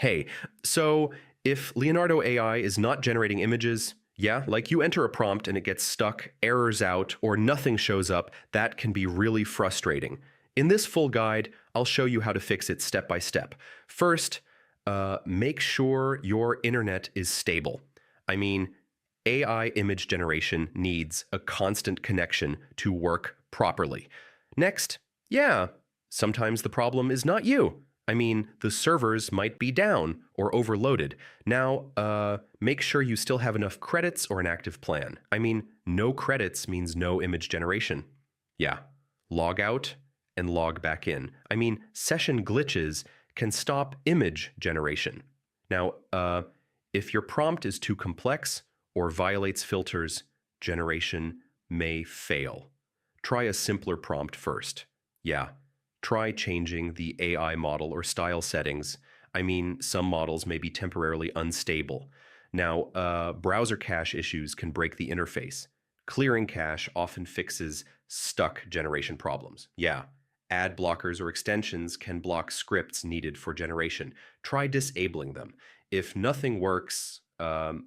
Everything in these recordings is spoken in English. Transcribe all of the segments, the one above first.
Hey, so if Leonardo AI is not generating images, yeah, like you enter a prompt and it gets stuck, errors out, or nothing shows up, that can be really frustrating. In this full guide, I'll show you how to fix it step by step. First, make sure your internet is stable. I mean, AI image generation needs a constant connection to work properly. Next, yeah, sometimes the problem is not you. I mean, the servers might be down or overloaded. Now, make sure you still have enough credits or an active plan. I mean, no credits means no image generation. Yeah, log out and log back in. I mean, session glitches can stop image generation. Now, if your prompt is too complex or violates filters, generation may fail. Try a simpler prompt first. Yeah, try changing the AI model or style settings. I mean, some models may be temporarily unstable. Now, browser cache issues can break the interface. Clearing cache often fixes stuck generation problems. Yeah, ad blockers or extensions can block scripts needed for generation. Try disabling them. If nothing works,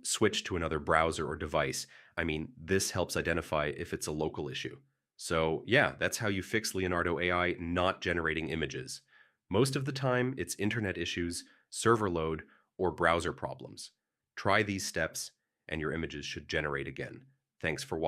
switch to another browser or device. I mean, this helps identify if it's a local issue. So yeah, that's how you fix Leonardo AI not generating images. Most of the time, it's internet issues, server load, or browser problems. Try these steps, and your images should generate again. Thanks for watching.